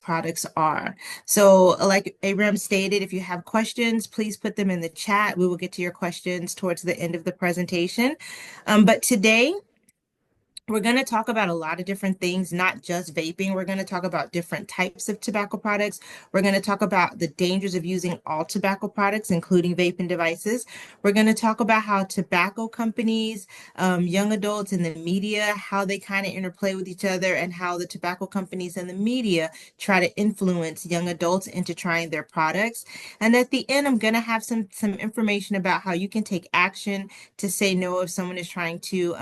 products are. So, like Abram stated, if you have questions, please put them in the chat. We will get to your questions towards the end of the presentation. But today, we're going to talk about a lot of different things, not just vaping. We're going to talk about different types of tobacco products. We're going to talk about the dangers of using all tobacco products, including vaping devices. We're going to talk about how tobacco companies, young adults, and the media, how they kind of interplay with each other, and how the tobacco companies and the media try to influence young adults into trying their products. And at the end, I'm going to have some information about how you can take action to say no if someone is trying to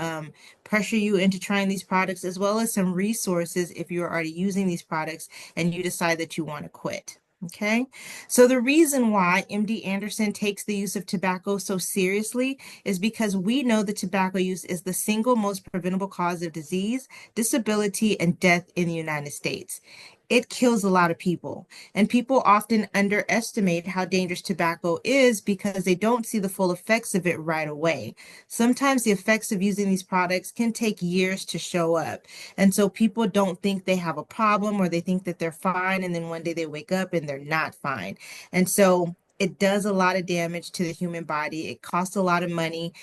pressure you into trying these products, as well as some resources if you're already using these products and you decide that you want to quit. Okay, so the reason why MD Anderson takes the use of tobacco so seriously is because we know that tobacco use is the single most preventable cause of disease, disability, and death in the United States. It kills a lot of people, and people often underestimate how dangerous tobacco is because they don't see the full effects of it right away. Sometimes the effects of using these products can take years to show up. And so people don't think they have a problem, or they think that they're fine. And then one day they wake up and they're not fine. And so it does a lot of damage to the human body. It costs a lot of money,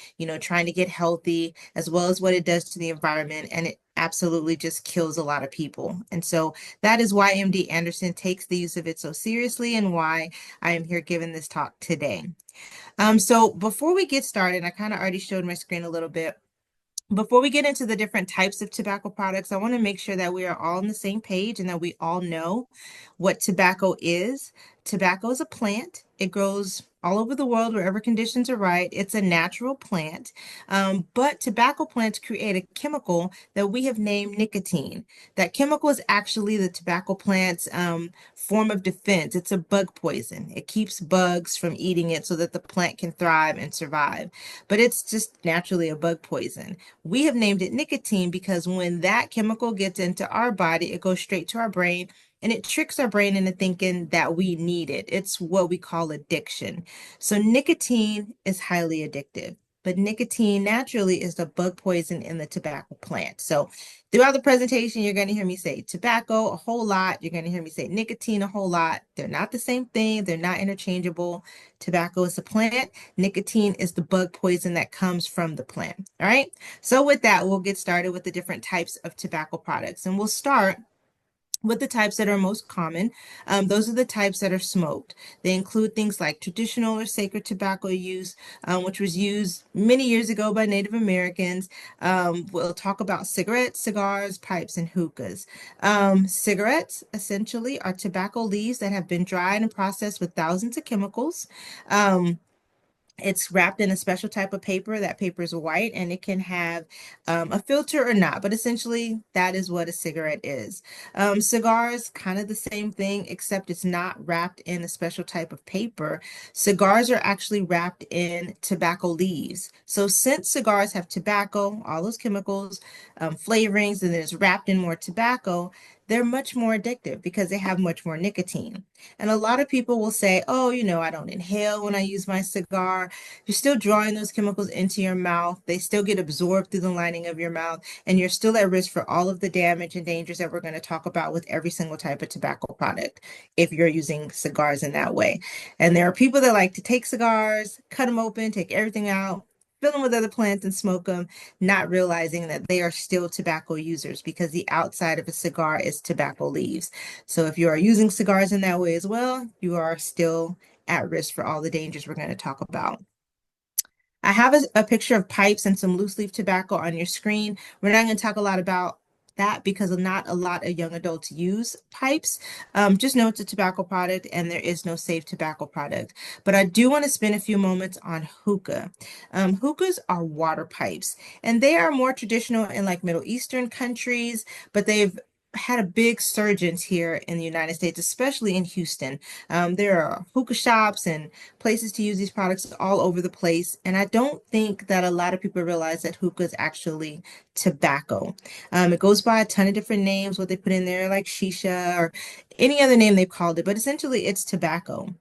trying to get healthy, as well as what it does to the environment. And it absolutely just kills a lot of people. And so that is why MD Anderson takes the use of it so seriously, and why I am here giving this talk today. So before we get started, I kind of already showed my screen a little bit. Before we get into the different types of tobacco products, I want to make sure that we are all on the same page and that we all know what tobacco is. Tobacco is a plant. It grows all over the world wherever conditions are right. It's a natural plant. But tobacco plants create a chemical that we have named nicotine. That chemical is actually the tobacco plant's form of defense. It's a bug poison. It keeps bugs from eating it so that the plant can thrive and survive. But it's just naturally a bug poison. We have named it nicotine because when that chemical gets into our body, it goes straight to our brain and it tricks our brain into thinking that we need it. It's what we call addiction. So nicotine is highly addictive, but nicotine naturally is the bug poison in the tobacco plant. So throughout the presentation, you're going to hear me say tobacco a whole lot. You're going to hear me say nicotine a whole lot. They're not the same thing. They're not interchangeable. Tobacco is a plant. Nicotine is the bug poison that comes from the plant. All right. So with that, we'll get started with the different types of tobacco products. And we'll start with the types that are most common. Those are the types that are smoked. They include things like traditional or sacred tobacco use, which was used many years ago by Native Americans. We'll talk about cigarettes, cigars, pipes, and hookahs. Cigarettes essentially are tobacco leaves that have been dried and processed with thousands of chemicals. It's wrapped in a special type of paper. That paper is white, and it can have a filter or not, but essentially that is what a cigarette is. Cigars, kind of the same thing, except it's not wrapped in a special type of paper. Cigars are actually wrapped in tobacco leaves. So since cigars have tobacco, all those chemicals, flavorings, and then it's wrapped in more tobacco, they're much more addictive because they have much more nicotine. And a lot of people will say, oh, I don't inhale when I use my cigar. You're still drawing those chemicals into your mouth. They still get absorbed through the lining of your mouth, and you're still at risk for all of the damage and dangers that we're going to talk about with every single type of tobacco product if you're using cigars in that way. And there are people that like to take cigars, cut them open, take everything out, fill them with other plants and smoke them, not realizing that they are still tobacco users because the outside of a cigar is tobacco leaves. So if you are using cigars in that way as well, you are still at risk for all the dangers we're going to talk about. I have a picture of pipes and some loose leaf tobacco on your screen. We're not going to talk a lot about that because not a lot of young adults use pipes. Just know it's a tobacco product and there is no safe tobacco product. But I do want to spend a few moments on hookah. Hookahs are water pipes, and they are more traditional in like Middle Eastern countries, but they've had a big surgence here in the United States, especially in Houston. There are hookah shops and places to use these products all over the place. And I don't think that a lot of people realize that hookah is actually tobacco. It goes by a ton of different names, what they put in there, like shisha or any other name they've called it, but essentially it's tobacco.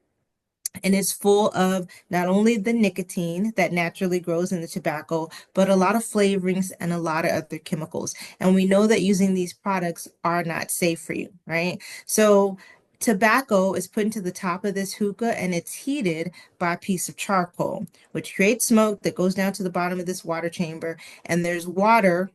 and it's full of not only the nicotine that naturally grows in the tobacco, but a lot of flavorings and a lot of other chemicals. And we know that using these products are not safe for you, right? So tobacco is put into the top of this hookah and it's heated by a piece of charcoal, which creates smoke that goes down to the bottom of this water chamber. And there's water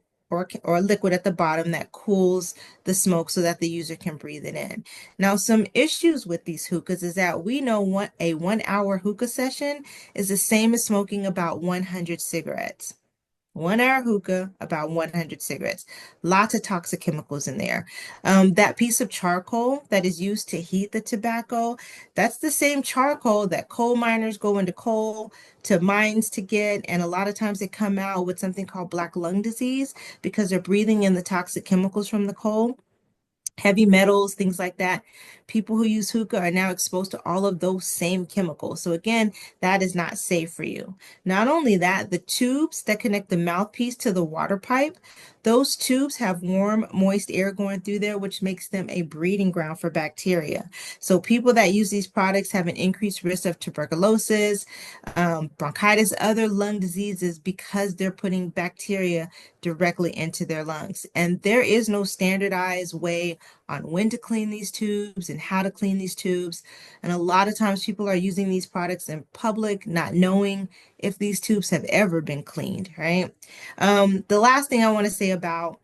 or liquid at the bottom that cools the smoke so that the user can breathe it in. Now, some issues with these hookahs is that we know a 1 hour hookah session is the same as smoking about 100 cigarettes. 1 hour hookah, about 100 cigarettes. Lots of toxic chemicals in there. That piece of charcoal that is used to heat the tobacco, that's the same charcoal that coal miners go into coal to mines to get. And a lot of times they come out with something called black lung disease because they're breathing in the toxic chemicals from the coal, heavy metals, things like that. People who use hookah are now exposed to all of those same chemicals. So again, that is not safe for you. Not only that, the tubes that connect the mouthpiece to the water pipe, those tubes have warm, moist air going through there, which makes them a breeding ground for bacteria. So people that use these products have an increased risk of tuberculosis, bronchitis, other lung diseases because they're putting bacteria directly into their lungs. And there is no standardized way on when to clean these tubes and how to clean these tubes. And a lot of times people are using these products in public, not knowing if these tubes have ever been cleaned, right? The last thing I want to say about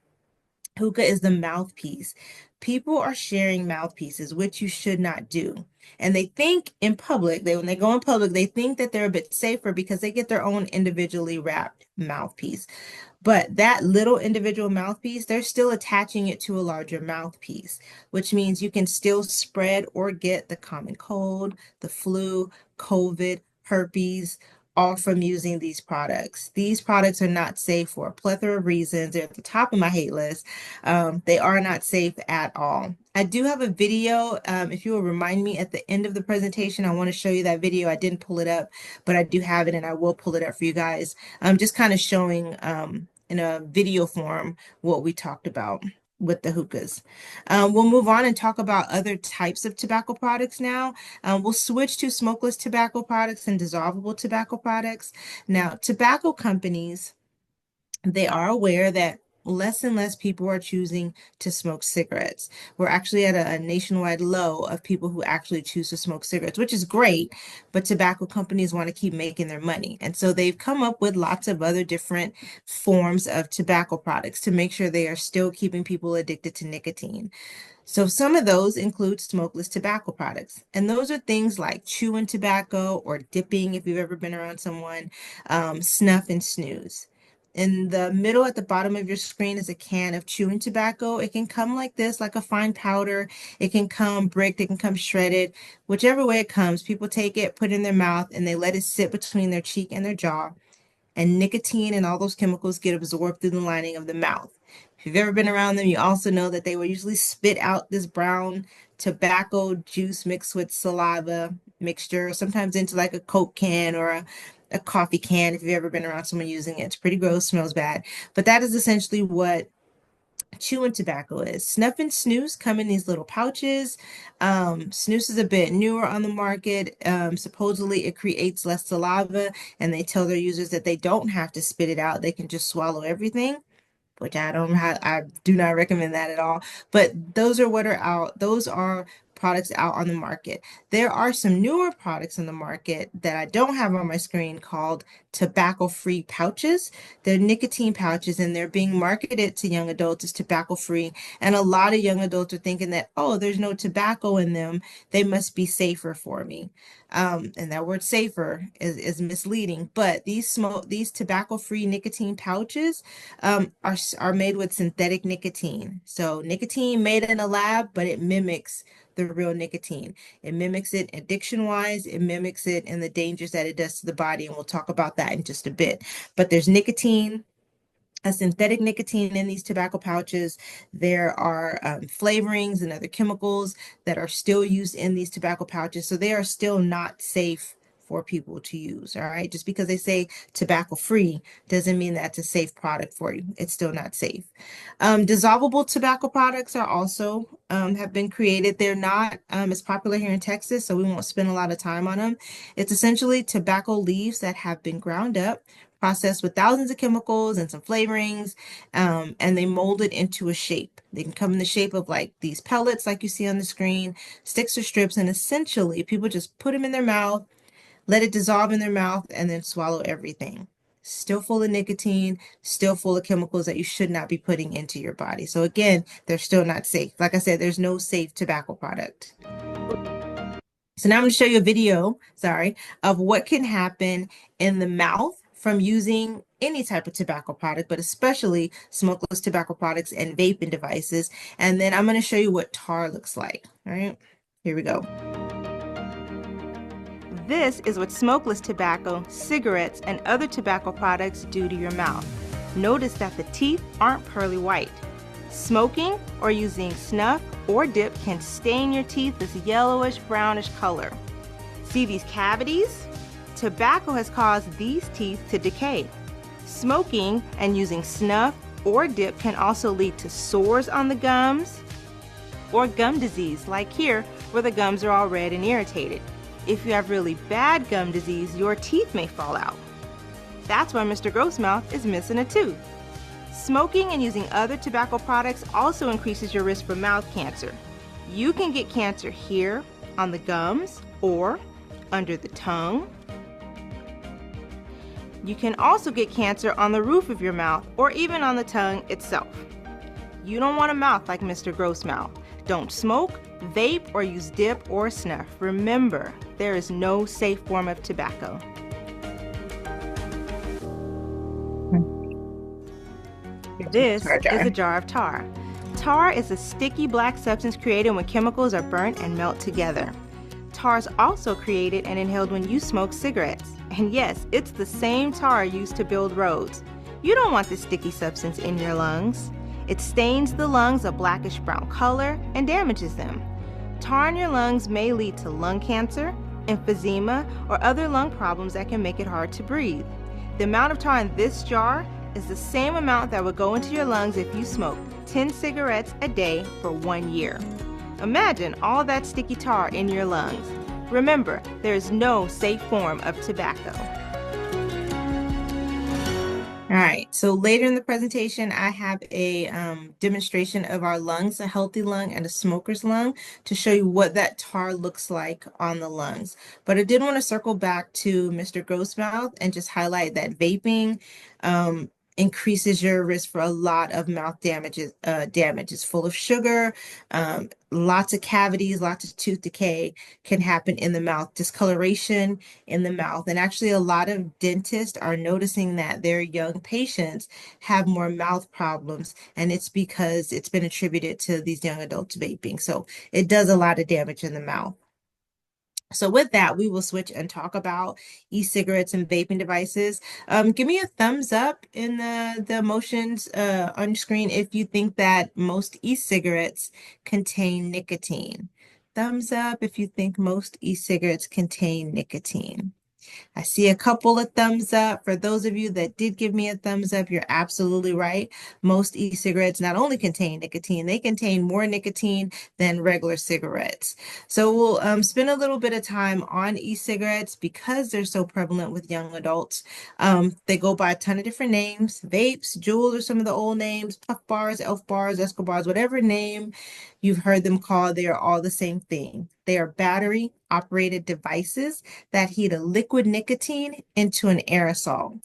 hookah is the mouthpiece. People are sharing mouthpieces, which you should not do. And they think in public, when they go in public, they think that they're a bit safer because they get their own individually wrapped mouthpiece. But that little individual mouthpiece, they're still attaching it to a larger mouthpiece, which means you can still spread or get the common cold, the flu, COVID, herpes, all from using these products. These products are not safe for a plethora of reasons. They're at the top of my hate list. They are not safe at all. I do have a video. If you will remind me at the end of the presentation, I want to show you that video. I didn't pull it up, but I do have it and I will pull it up for you guys. Just kind of showing in a video form what we talked about with the hookahs. We'll move on and talk about other types of tobacco products now. We'll switch to smokeless tobacco products and dissolvable tobacco products. Now, tobacco companies, they are aware that less and less people are choosing to smoke cigarettes. We're actually at a nationwide low of people who actually choose to smoke cigarettes, which is great, but tobacco companies want to keep making their money. And so they've come up with lots of other different forms of tobacco products to make sure they are still keeping people addicted to nicotine. So some of those include smokeless tobacco products. And those are things like chewing tobacco or dipping, if you've ever been around someone, snuff and snooze. In the middle at the bottom of your screen is a can of chewing tobacco. It can come like this, like a fine powder. It can come bricked, it can come shredded. Whichever way it comes, people take it, put it in their mouth, and they let it sit between their cheek and their jaw, and nicotine and all those chemicals get absorbed through the lining of the mouth. If you've ever been around them, you also know that they will usually spit out this brown tobacco juice mixed with saliva mixture, sometimes into like a Coke can or a coffee can. If you've ever been around someone using it, it's pretty gross, smells bad. But that is essentially what chewing tobacco is. Snuff and snooze come in these little pouches. Snooze is a bit newer on the market. Supposedly it creates less saliva, and they tell their users that they don't have to spit it out. They can just swallow everything, which I do not recommend that at all. But those are what are out. Those are products out on the market. There are some newer products in the market that I don't have on my screen called tobacco-free pouches. They're nicotine pouches and they're being marketed to young adults as tobacco-free. And a lot of young adults are thinking that, oh, there's no tobacco in them. They must be safer for me. And that word safer is misleading, but these tobacco-free nicotine pouches are made with synthetic nicotine. So nicotine made in a lab, but it mimics the real nicotine. It mimics it addiction-wise, it mimics it in the dangers that it does to the body, and we'll talk about that in just a bit. But there's nicotine, a synthetic nicotine in these tobacco pouches. There are flavorings and other chemicals that are still used in these tobacco pouches. So they are still not safe for people to use. All right. Just because they say tobacco free doesn't mean that's a safe product for you. It's still not safe. Dissolvable tobacco products are also have been created. They're not as popular here in Texas, so we won't spend a lot of time on them. It's essentially tobacco leaves that have been ground up, processed with thousands of chemicals and some flavorings, and they mold it into a shape. They can come in the shape of like these pellets, like you see on the screen, sticks or strips, and essentially people just put them in their mouth, let it dissolve in their mouth, and then swallow everything. Still full of nicotine, still full of chemicals that you should not be putting into your body. So again, they're still not safe. Like I said, there's no safe tobacco product. So now I'm going to show you a video, sorry, of what can happen in the mouth from using any type of tobacco product, but especially smokeless tobacco products and vaping devices. And then I'm going to show you what tar looks like. All right, here we go. This is what smokeless tobacco, cigarettes, and other tobacco products do to your mouth. Notice that the teeth aren't pearly white. Smoking or using snuff or dip can stain your teeth this yellowish brownish color. See these cavities? Tobacco has caused these teeth to decay. Smoking and using snuff or dip can also lead to sores on the gums or gum disease, like here where the gums are all red and irritated. If you have really bad gum disease, your teeth may fall out. That's why Mr. Grossmouth is missing a tooth. Smoking and using other tobacco products also increases your risk for mouth cancer. You can get cancer here on the gums or under the tongue. You can also get cancer on the roof of your mouth or even on the tongue itself. You don't want a mouth like Mr. Grossmouth. Don't smoke, vape, or use dip or snuff. Remember, there is no safe form of tobacco. This is a jar of tar. Tar is a sticky black substance created when chemicals are burnt and melt together. Tar is also created and inhaled when you smoke cigarettes. And yes, it's the same tar used to build roads. You don't want this sticky substance in your lungs. It stains the lungs a blackish brown color and damages them. Tar in your lungs may lead to lung cancer, emphysema, or other lung problems that can make it hard to breathe. The amount of tar in this jar is the same amount that would go into your lungs if you smoked 10 cigarettes a day for 1 year. Imagine all that sticky tar in your lungs. Remember, there is no safe form of tobacco. All right, so later in the presentation, I have a demonstration of our lungs, a healthy lung and a smoker's lung, to show you what that tar looks like on the lungs. But I did want to circle back to Mr. Grossmouth and just highlight that vaping increases your risk for a lot of mouth damages. It's full of sugar, lots of cavities, lots of tooth decay can happen in the mouth, discoloration in the mouth. And actually, a lot of dentists are noticing that their young patients have more mouth problems, and it's because it's been attributed to these young adults vaping. So it does a lot of damage in the mouth. So with that, we will switch and talk about e-cigarettes and vaping devices. Give me a thumbs up in the motions on screen if you think that most e-cigarettes contain nicotine. Thumbs up if you think most e-cigarettes contain nicotine. I see a couple of thumbs up. For those of you that did give me a thumbs up, you're absolutely right. Most e-cigarettes not only contain nicotine, they contain more nicotine than regular cigarettes. So we'll spend a little bit of time on e-cigarettes because they're so prevalent with young adults. They go by a ton of different names: vapes, Juul are some of the old names, puff bars, elf bars, Escobars, whatever name you've heard them called, they are all the same thing. They are battery operated devices that heat a liquid nicotine into an aerosol.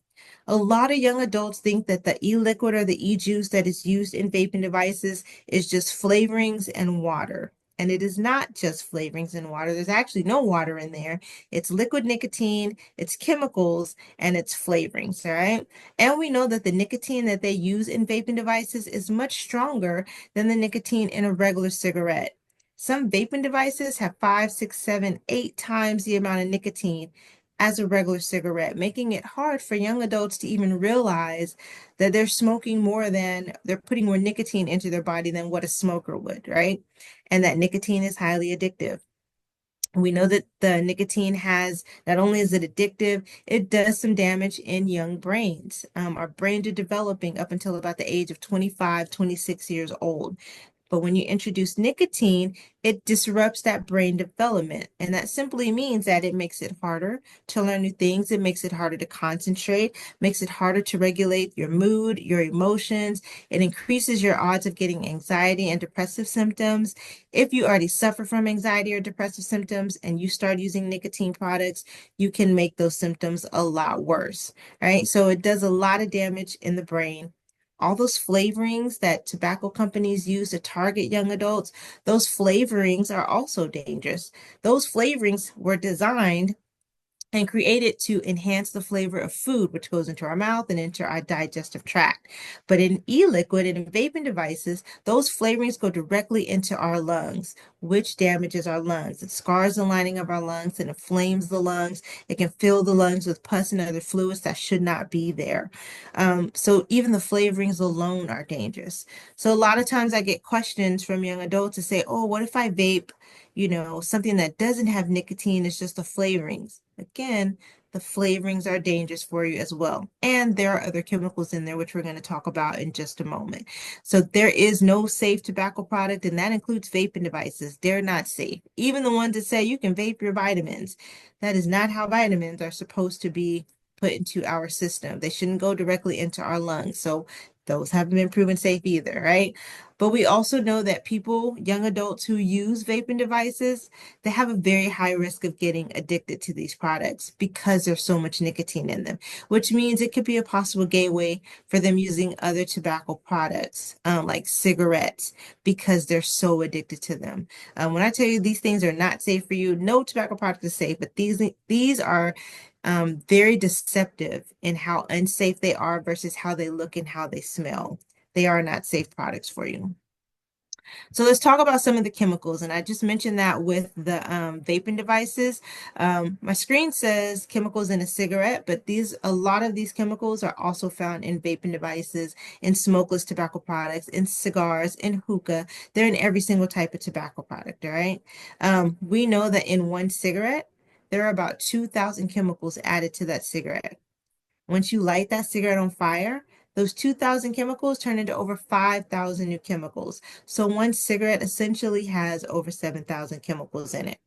A lot of young adults think that the e-liquid or the e-juice that is used in vaping devices is just flavorings and water. And it is not just flavorings and water. There's actually no water in there. It's liquid nicotine, it's chemicals, and it's flavorings, all right? And we know that the nicotine that they use in vaping devices is much stronger than the nicotine in a regular cigarette. Some vaping devices have 5, 6, 7, 8 times the amount of nicotine as a regular cigarette, making it hard for young adults to even realize that they're putting more nicotine into their body than what a smoker would, right? And that nicotine is highly addictive. We know that the nicotine has, not only is it addictive, it does some damage in young brains. Our brains are developing up until about the age of 25, 26 years old. But when you introduce nicotine, it disrupts that brain development. And that simply means that it makes it harder to learn new things. It makes it harder to concentrate, makes it harder to regulate your mood, your emotions. It increases your odds of getting anxiety and depressive symptoms. If you already suffer from anxiety or depressive symptoms and you start using nicotine products, you can make those symptoms a lot worse, right? So it does a lot of damage in the brain. All those flavorings that tobacco companies use to target young adults, those flavorings are also dangerous. Those flavorings were designed and created to enhance the flavor of food, which goes into our mouth and into our digestive tract. But in e-liquid and in vaping devices, those flavorings go directly into our lungs, which damages our lungs. It scars the lining of our lungs and inflames the lungs. It can fill the lungs with pus and other fluids that should not be there. So even the flavorings alone are dangerous. So a lot of times I get questions from young adults to say, oh, what if I vape, something that doesn't have nicotine, it's just the flavorings. Again, the flavorings are dangerous for you as well. And there are other chemicals in there, which we're going to talk about in just a moment. So there is no safe tobacco product, and that includes vaping devices. They're not safe. Even the ones that say you can vape your vitamins. That is not how vitamins are supposed to be put into our system. They shouldn't go directly into our lungs. So those haven't been proven safe either, right? But we also know that people, young adults who use vaping devices, they have a very high risk of getting addicted to these products because there's so much nicotine in them, which means it could be a possible gateway for them using other tobacco products, like cigarettes, because they're so addicted to them. When I tell you these things are not safe for you, no tobacco product is safe, but these are very deceptive in how unsafe they are versus how they look and how they smell. They are not safe products for you. So let's talk about some of the chemicals. And I just mentioned that with the vaping devices. My screen says chemicals in a cigarette, but a lot of these chemicals are also found in vaping devices, in smokeless tobacco products, in cigars, in hookah. They're in every single type of tobacco product, all right? We know that in one cigarette, there are about 2,000 chemicals added to that cigarette. Once you light that cigarette on fire, those 2,000 chemicals turn into over 5,000 new chemicals. So one cigarette essentially has over 7,000 chemicals in it.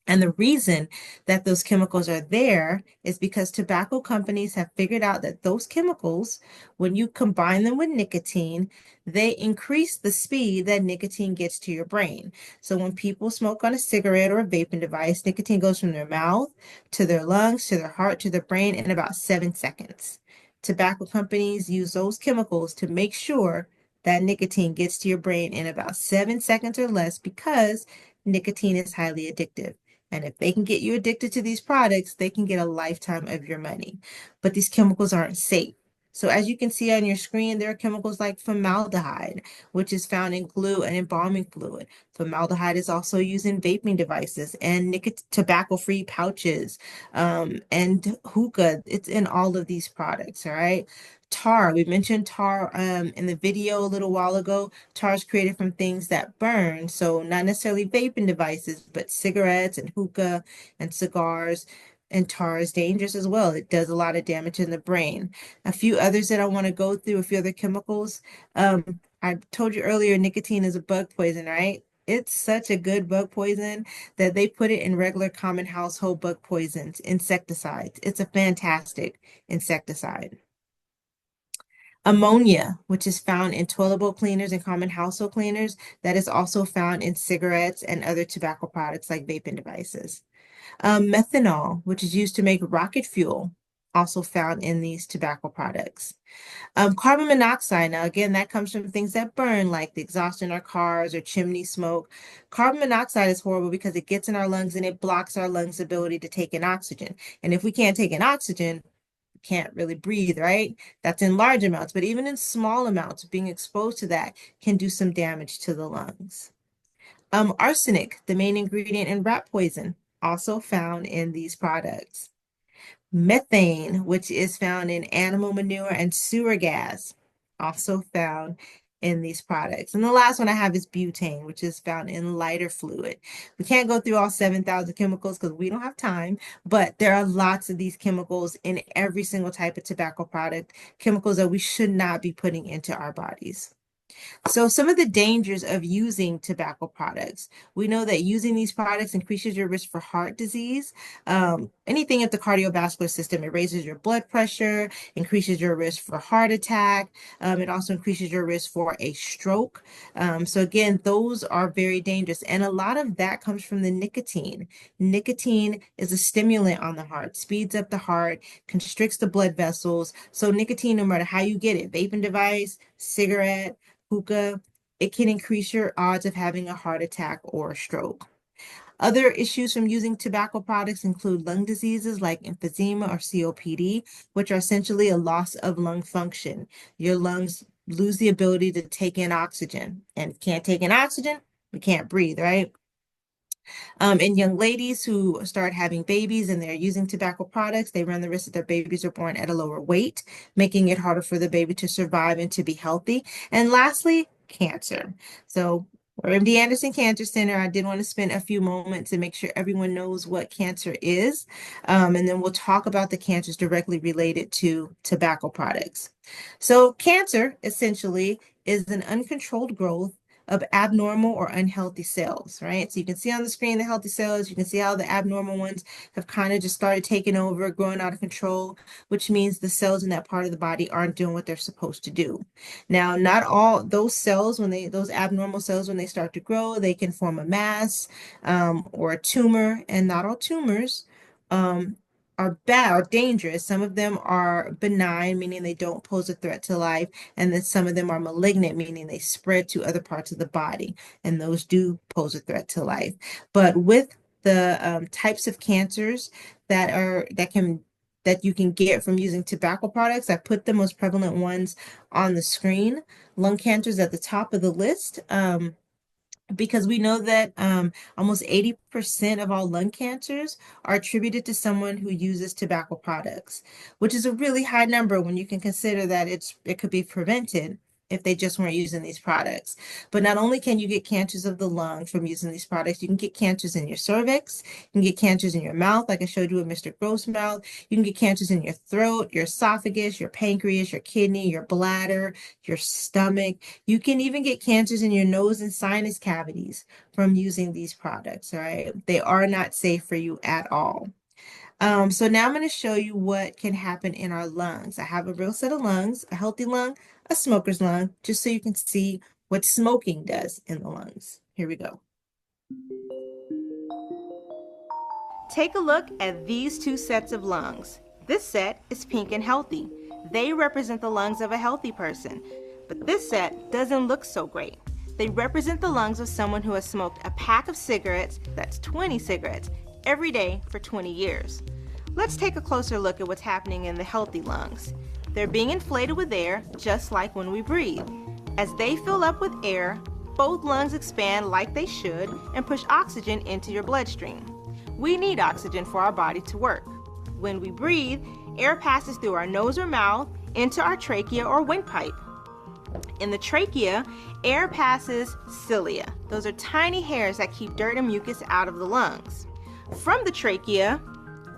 And the reason that those chemicals are there is because tobacco companies have figured out that those chemicals, when you combine them with nicotine, they increase the speed that nicotine gets to your brain. So when people smoke on a cigarette or a vaping device, nicotine goes from their mouth to their lungs, to their heart, to their brain in about 7 seconds. Tobacco companies use those chemicals to make sure that nicotine gets to your brain in about 7 seconds or less because nicotine is highly addictive. And if they can get you addicted to these products, they can get a lifetime of your money. But these chemicals aren't safe. So as you can see on your screen, there are chemicals like formaldehyde, which is found in glue and embalming fluid. Formaldehyde is also used in vaping devices and tobacco-free pouches, and hookah. It's in all of these products, all right? Tar, we mentioned tar in the video a little while ago. Tar is created from things that burn, so not necessarily vaping devices, but cigarettes and hookah and cigars. And tar is dangerous as well. It does a lot of damage in the brain. A few others that I want to go through, a few other chemicals. I told you earlier, nicotine is a bug poison, right? It's such a good bug poison that they put it in regular common household bug poisons, insecticides. It's a fantastic insecticide. Ammonia, which is found in toilet bowl cleaners and common household cleaners, that is also found in cigarettes and other tobacco products like vaping devices. Methanol, which is used to make rocket fuel, also found in these tobacco products. Carbon monoxide, now again, that comes from things that burn, like the exhaust in our cars or chimney smoke. Carbon monoxide is horrible because it gets in our lungs and it blocks our lungs' ability to take in oxygen. And if we can't take in oxygen, can't really breathe, right? That's in large amounts, but even in small amounts, being exposed to that can do some damage to the lungs. Arsenic, the main ingredient in rat poison, also found in these products. Methane, which is found in animal manure and sewer gas, also found in these products. And the last one I have is butane, which is found in lighter fluid. We can't go through all 7,000 chemicals because we don't have time, but there are lots of these chemicals in every single type of tobacco product, chemicals that we should not be putting into our bodies. So some of the dangers of using tobacco products. We know that using these products increases your risk for heart disease. Anything of the cardiovascular system, it raises your blood pressure, increases your risk for heart attack. It also increases your risk for a stroke. So again, those are very dangerous. And a lot of that comes from the nicotine. Nicotine is a stimulant on the heart, speeds up the heart, constricts the blood vessels. So nicotine, no matter how you get it, vaping device, cigarette, hookah, it can increase your odds of having a heart attack or a stroke. Other issues from using tobacco products include lung diseases like emphysema or COPD, which are essentially a loss of lung function. Your lungs lose the ability to take in oxygen, and if you can't take in oxygen, we can't breathe, right? And young ladies who start having babies and they're using tobacco products, they run the risk that their babies are born at a lower weight, making it harder for the baby to survive and to be healthy. And lastly, cancer. So for MD Anderson Cancer Center, I did want to spend a few moments and make sure everyone knows what cancer is. And then we'll talk about the cancers directly related to tobacco products. So cancer essentially is an uncontrolled growth of abnormal or unhealthy cells, right? So you can see on the screen the healthy cells, you can see how the abnormal ones have kind of just started taking over, growing out of control, which means the cells in that part of the body aren't doing what they're supposed to do. Now, not all those cells, those abnormal cells, when they start to grow, they can form a mass or a tumor, and not all tumors are bad or dangerous. Some of them are benign, meaning they don't pose a threat to life, and then some of them are malignant, meaning they spread to other parts of the body, and those do pose a threat to life. But with the types of cancers that you can get from using tobacco products, I put the most prevalent ones on the screen. Lung cancer is at the top of the list. Because we know that almost 80% of all lung cancers are attributed to someone who uses tobacco products, which is a really high number when you can consider that it could be prevented if they just weren't using these products. But not only can you get cancers of the lung from using these products, you can get cancers in your cervix, you can get cancers in your mouth, like I showed you with Mr. Gross mouth. You can get cancers in your throat, your esophagus, your pancreas, your kidney, your bladder, your stomach. You can even get cancers in your nose and sinus cavities from using these products, all right? They are not safe for you at all. So now I'm going to show you what can happen in our lungs. I have a real set of lungs, a healthy lung, a smoker's lung, just so you can see what smoking does in the lungs. Here we go. Take a look at these two sets of lungs. This set is pink and healthy. They represent the lungs of a healthy person. But this set doesn't look so great. They represent the lungs of someone who has smoked a pack of cigarettes, that's 20 cigarettes, every day for 20 years. Let's take a closer look at what's happening in the healthy lungs. They're being inflated with air, just like when we breathe. As they fill up with air, both lungs expand like they should and push oxygen into your bloodstream. We need oxygen for our body to work. When we breathe, air passes through our nose or mouth into our trachea or windpipe. In the trachea, air passes cilia. Those are tiny hairs that keep dirt and mucus out of the lungs. From the trachea,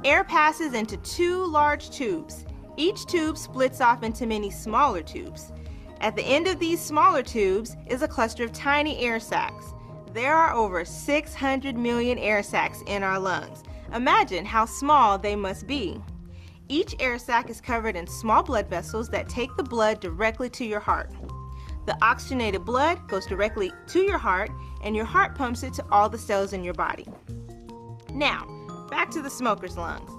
air passes into two large tubes. Each tube splits off into many smaller tubes. At the end of these smaller tubes is a cluster of tiny air sacs. There are over 600 million air sacs in our lungs. Imagine how small they must be. Each air sac is covered in small blood vessels that take the blood directly to your heart. The oxygenated blood goes directly to your heart, and your heart pumps it to all the cells in your body. Now, back to the smoker's lungs.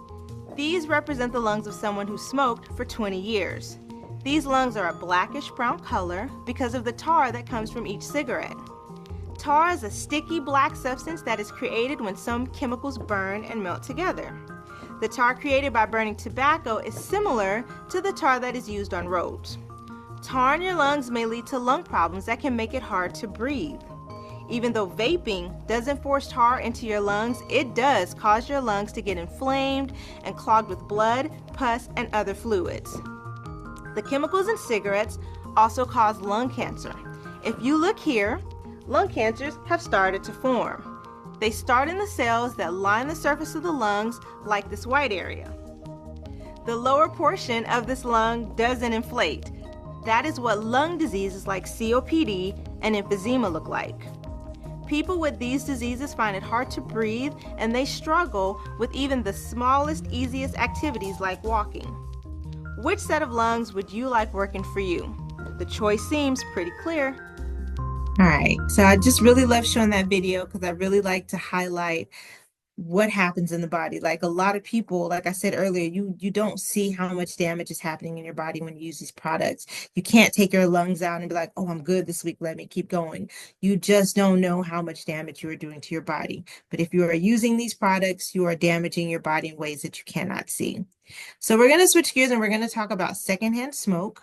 These represent the lungs of someone who smoked for 20 years. These lungs are a blackish brown color because of the tar that comes from each cigarette. Tar is a sticky black substance that is created when some chemicals burn and melt together. The tar created by burning tobacco is similar to the tar that is used on roads. Tar in your lungs may lead to lung problems that can make it hard to breathe. Even though vaping doesn't force tar into your lungs, it does cause your lungs to get inflamed and clogged with blood, pus, and other fluids. The chemicals in cigarettes also cause lung cancer. If you look here, lung cancers have started to form. They start in the cells that line the surface of the lungs, like this white area. The lower portion of this lung doesn't inflate. That is what lung diseases like COPD and emphysema look like. People with these diseases find it hard to breathe, and they struggle with even the smallest, easiest activities like walking. Which set of lungs would you like working for you? The choice seems pretty clear. All right. So I just really love showing that video because I really like to highlight what happens in the body. Like a lot of people, like I said earlier, you don't see how much damage is happening in your body when you use these products. You can't take your lungs out and be like, oh, I'm good this week, let me keep going. You just don't know how much damage you are doing to your body. But if you are using these products, you are damaging your body in ways that you cannot see. So we're going to switch gears and we're going to talk about secondhand smoke.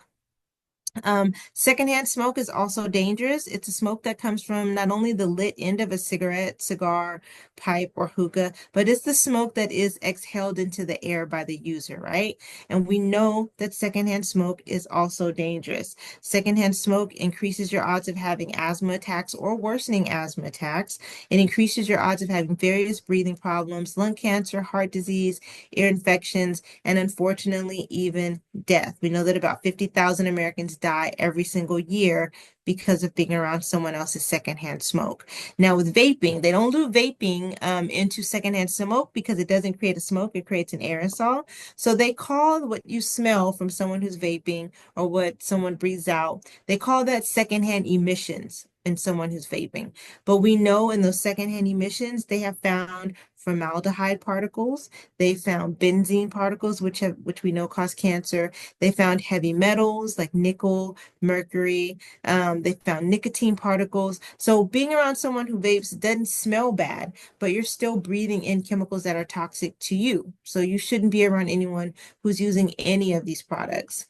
Secondhand smoke is also dangerous. It's a smoke that comes from not only the lit end of a cigarette, cigar, pipe, or hookah, but it's the smoke that is exhaled into the air by the user, right? And we know that secondhand smoke is also dangerous. Secondhand smoke increases your odds of having asthma attacks or worsening asthma attacks. It increases your odds of having various breathing problems, lung cancer, heart disease, ear infections, and unfortunately, even death. We know that about 50,000 Americans die every single year because of being around someone else's secondhand smoke. Now, with vaping, they don't do vaping into secondhand smoke because it doesn't create a smoke, it creates an aerosol. So they call what you smell from someone who's vaping or what someone breathes out, they call that secondhand emissions in someone who's vaping. But we know in those secondhand emissions, they have found formaldehyde particles. They found benzene particles, which we know cause cancer. They found heavy metals like nickel, mercury. They found nicotine particles. So being around someone who vapes doesn't smell bad, but you're still breathing in chemicals that are toxic to you. So you shouldn't be around anyone who's using any of these products.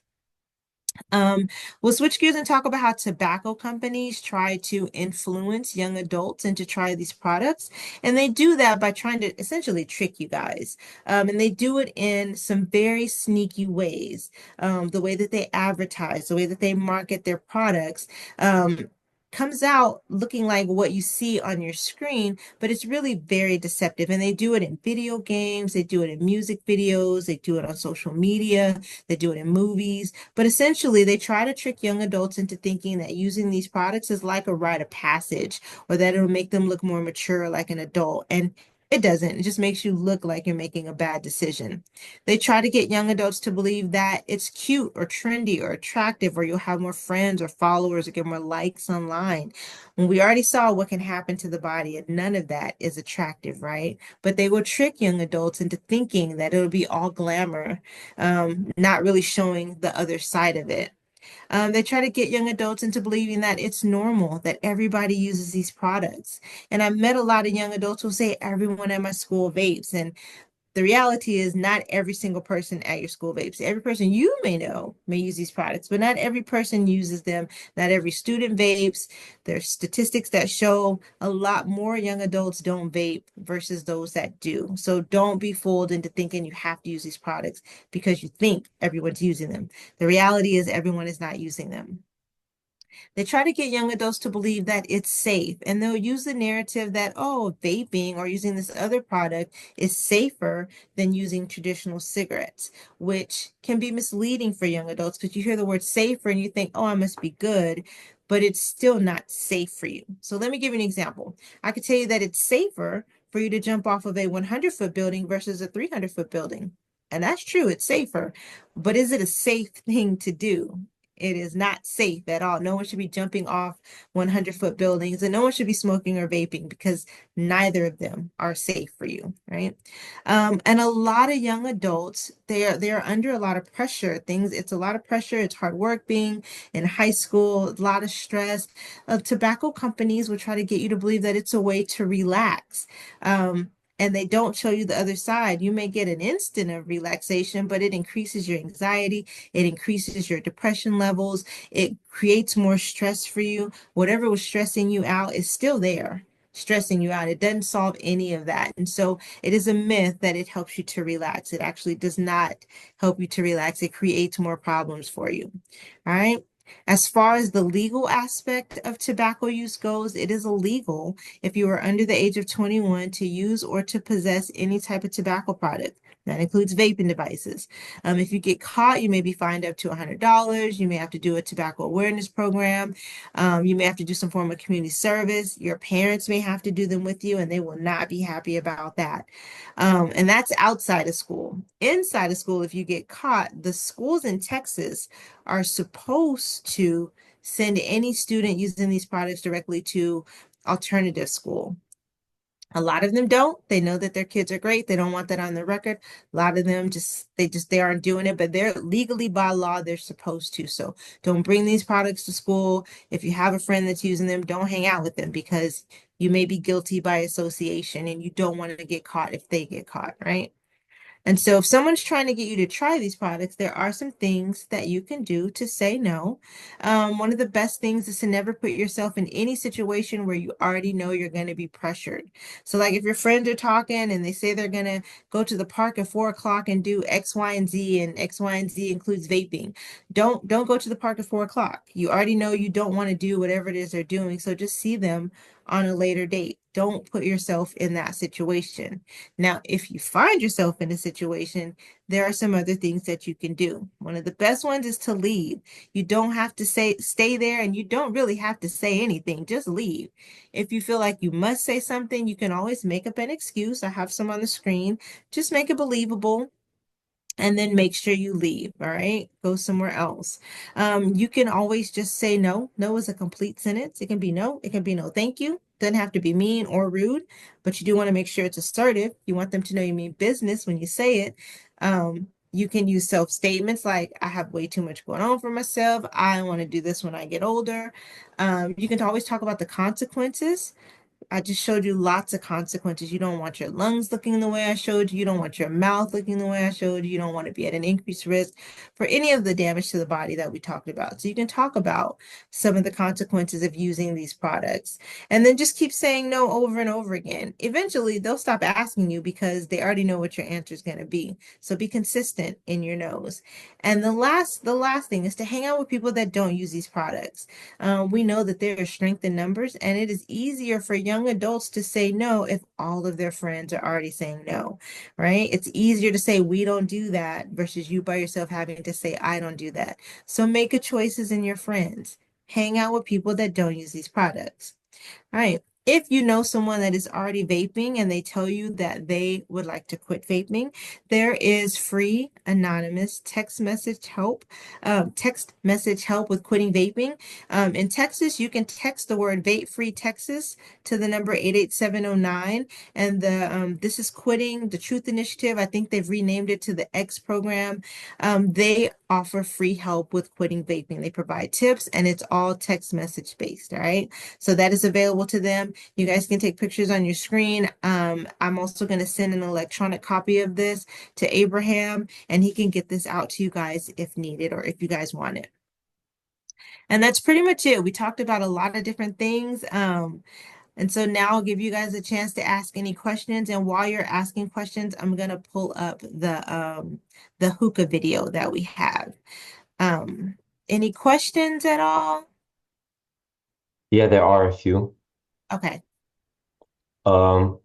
Um, we'll switch gears and talk about how tobacco companies try to influence young adults into try these products. And they do that by trying to essentially trick you guys. And they do it in some very sneaky ways. The way that they advertise, the way that they market their products. Comes out looking like what you see on your screen, but it's really very deceptive. And they do it in video games, they do it in music videos, they do it on social media, they do it in movies. But essentially, they try to trick young adults into thinking that using these products is like a rite of passage or that it'll make them look more mature like an adult. And it doesn't. It just makes you look like you're making a bad decision. They try to get young adults to believe that it's cute or trendy or attractive, or you'll have more friends or followers or get more likes online. When we already saw what can happen to the body, and none of that is attractive, right? But they will trick young adults into thinking that it'll be all glamour, not really showing the other side of it. They try to get young adults into believing that it's normal, that everybody uses these products. And I've met a lot of young adults who say everyone at my school vapes. And the reality is not every single person at your school vapes. Every person you may know may use these products, but not every person uses them. Not every student vapes. There's statistics that show a lot more young adults don't vape versus those that do. So don't be fooled into thinking you have to use these products because you think everyone's using them. The reality is everyone is not using them. They try to get young adults to believe that it's safe, and they'll use the narrative that, oh, vaping or using this other product is safer than using traditional cigarettes, which can be misleading for young adults because you hear the word safer and you think, oh, I must be good, but it's still not safe for you. So let me give you an example. I could tell you that it's safer for you to jump off of a 100-foot building versus a 300-foot building. And that's true, it's safer, but is it a safe thing to do? It is not safe at all. No one should be jumping off 100-foot buildings, and no one should be smoking or vaping because neither of them are safe for you, right? And a lot of young adults, they are under a lot of pressure. It's a lot of pressure. It's hard work being in high school, a lot of stress. Tobacco companies will try to get you to believe that it's a way to relax. And they don't show you the other side. You may get an instant of relaxation, but it increases your anxiety, it increases your depression levels, it creates more stress for you. Whatever was stressing you out is still there, stressing you out. It doesn't solve any of that. And so it is a myth that it helps you to relax. It actually does not help you to relax. It creates more problems for you. All right. As far as the legal aspect of tobacco use goes, it is illegal if you are under the age of 21 to use or to possess any type of tobacco product. That includes vaping devices. If you get caught, you may be fined up to $100. You may have to do a tobacco awareness program. You may have to do some form of community service. Your parents may have to do them with you, and they will not be happy about that. And that's outside of school. Inside of school, if you get caught, the schools in Texas are supposed to send any student using these products directly to alternative school. A lot of them don't. They know that their kids are great. They don't want that on their record. A lot of them they aren't doing it, but they're legally by law, they're supposed to. So don't bring these products to school. If you have a friend that's using them, don't hang out with them because you may be guilty by association and you don't want to get caught if they get caught, right? And so if someone's trying to get you to try these products, there are some things that you can do to say no. One of the best things is to never put yourself in any situation where you already know you're going to be pressured. So like if your friends are talking and they say they're going to go to the park at 4 o'clock and do X, Y, and Z, and X, Y, and Z includes vaping. Don't go to the park at 4 o'clock. You already know you don't want to do whatever it is they're doing. So just see them on a later date. Don't put yourself in that situation. Now, if you find yourself in a situation, there are some other things that you can do. One of the best ones is to leave. You don't have to stay there and you don't really have to say anything. Just leave. If you feel like you must say something, you can always make up an excuse. I have some on the screen. Just make it believable and then make sure you leave. All right, go somewhere else. You can always just say no. No is a complete sentence. It can be no, it can be no thank you. Doesn't have to be mean or rude, but you do want to make sure it's assertive. You want them to know you mean business when you say it. You can use self statements like I have way too much going on for myself. I want to do this when I get older. You can always talk about the consequences. I just showed you lots of consequences. You don't want your lungs looking the way I showed you. You don't want your mouth looking the way I showed you. You don't want to be at an increased risk for any of the damage to the body that we talked about. So you can talk about some of the consequences of using these products and then just keep saying no over and over again. Eventually, they'll stop asking you because they already know what your answer is going to be. So be consistent in your no's. And the last thing is to hang out with people that don't use these products. We know that there is strength in numbers, and it is easier for young adults to say no if all of their friends are already saying no, right? It's easier to say we don't do that versus you by yourself having to say I don't do that. So make a choices in your friends. Hang out with people that don't use these products. All right. If you know someone that is already vaping and they tell you that they would like to quit vaping, there is free anonymous text message help with quitting vaping. In Texas, you can text the word vape free Texas to the number 88709. And this is quitting the Truth Initiative. I think they've renamed it to the X program. They offer free help with quitting vaping. They provide tips and it's all text message based. All right. So that is available to them. You guys can take pictures on your screen. I'm also going to send an electronic copy of this to Abraham, and he can get this out to you guys if needed or if you guys want it. And that's pretty much it. We talked about a lot of different things. And so now I'll give you guys a chance to ask any questions. And while you're asking questions, I'm going to pull up the hookah video that we have. Um, any questions at all? Yeah, there are a few. Okay. Um,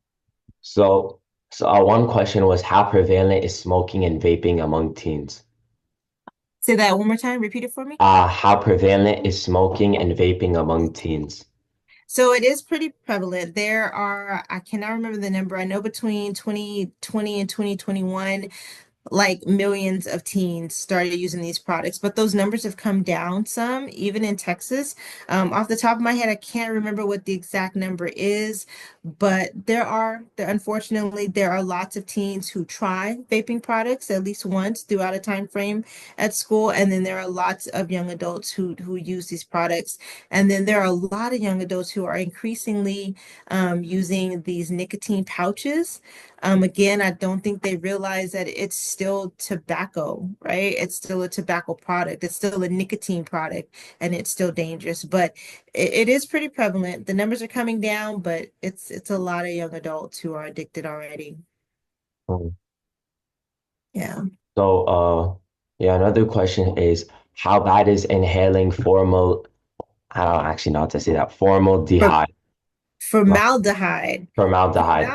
so our one question was how prevalent is smoking and vaping among teens? Say that one more time. Repeat it for me. How prevalent is smoking and vaping among teens? So it is pretty prevalent. There are, I cannot remember the number. I know between 2020 and 2021, like millions of teens started using these products, but those numbers have come down some, even in Texas. Off the top of my head, I can't remember what the exact number is, but unfortunately, there are lots of teens who try vaping products at least once throughout a time frame at school, and then there are lots of young adults who use these products, and then there are a lot of young adults who are increasingly using these nicotine pouches. Again, I don't think they realize that it's still tobacco, right? It's still a tobacco product. It's still a nicotine product, and it's still dangerous. But it is pretty prevalent. The numbers are coming down, but it's a lot of young adults who are addicted already. Um, Yeah. So, yeah, another question is how bad is inhaling formal, I don't actually know how to say that, For formaldehyde, formaldehyde. formaldehyde,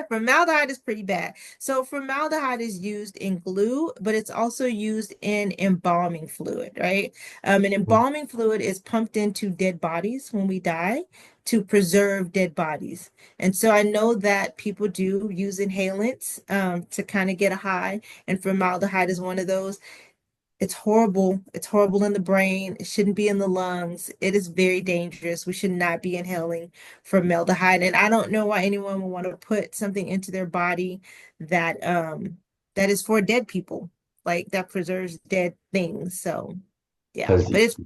Formaldehyde is pretty bad. So formaldehyde is used in glue, but it's also used in embalming fluid, right? And embalming fluid is pumped into dead bodies when we die to preserve dead bodies. And so I know that people do use inhalants to kind of get a high, and formaldehyde is one of those. It's horrible. It's horrible in the brain. It shouldn't be in the lungs. It is very dangerous. We should not be inhaling formaldehyde. And I don't know why anyone would want to put something into their body that that is for dead people, like that preserves dead things. So yeah, because but it's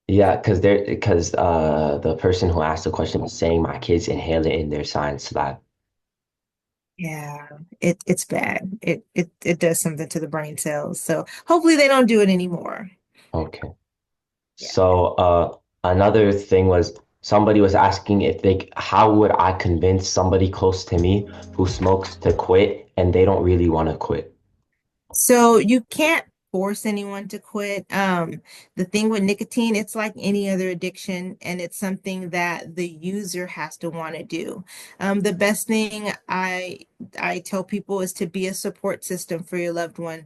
yeah, because the person who asked the question was saying my kids inhale it in their science lab. yeah, it's bad. It does something to the brain cells. So hopefully they don't do it anymore. Okay. Yeah. So another thing was somebody was asking if they how would I convince somebody close to me who smokes to quit and they don't really want to quit? So you can't force anyone to quit. The thing with nicotine, it's like any other addiction, and it's something that the user has to want to do. The best thing I tell people is to be a support system for your loved one.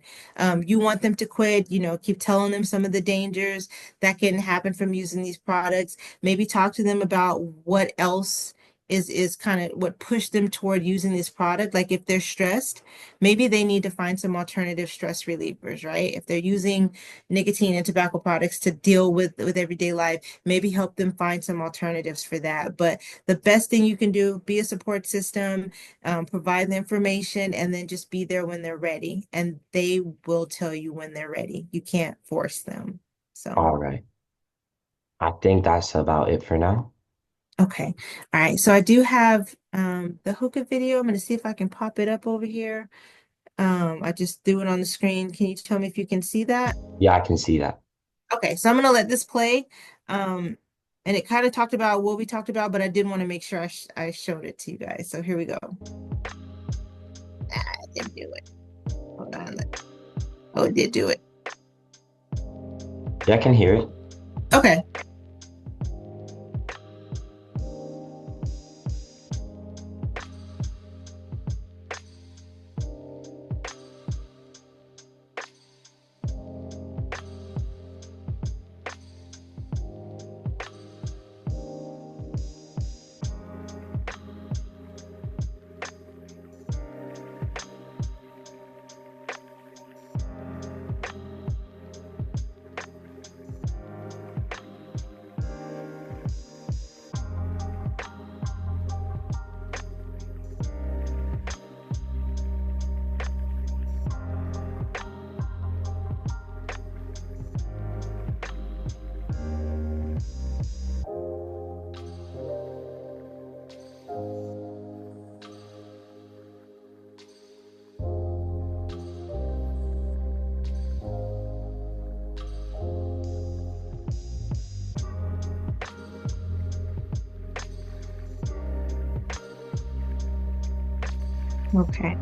You want them to quit, keep telling them some of the dangers that can happen from using these products. Maybe talk to them about what else is kind of what pushed them toward using this product. Like if they're stressed, maybe they need to find some alternative stress relievers, right? If they're using nicotine and tobacco products to deal with everyday life, maybe help them find some alternatives for that. But the best thing you can do, be a support system, provide the information, and then just be there when they're ready. And they will tell you when they're ready. You can't force them. So, All right. I think that's about it for now. okay. All right. So I do have the hookah video. I'm going to see if I can pop it up over here. I just threw it on the screen. Can you tell me if you can see that? Yeah, I can see that. Okay, so I'm gonna let this play. Um, and it kind of talked about what we talked about, but I did want to make sure I showed it to you guys. So here we go. I didn't do it. Hold on. Oh, it did do it. Yeah, I can hear it. Okay. Okay.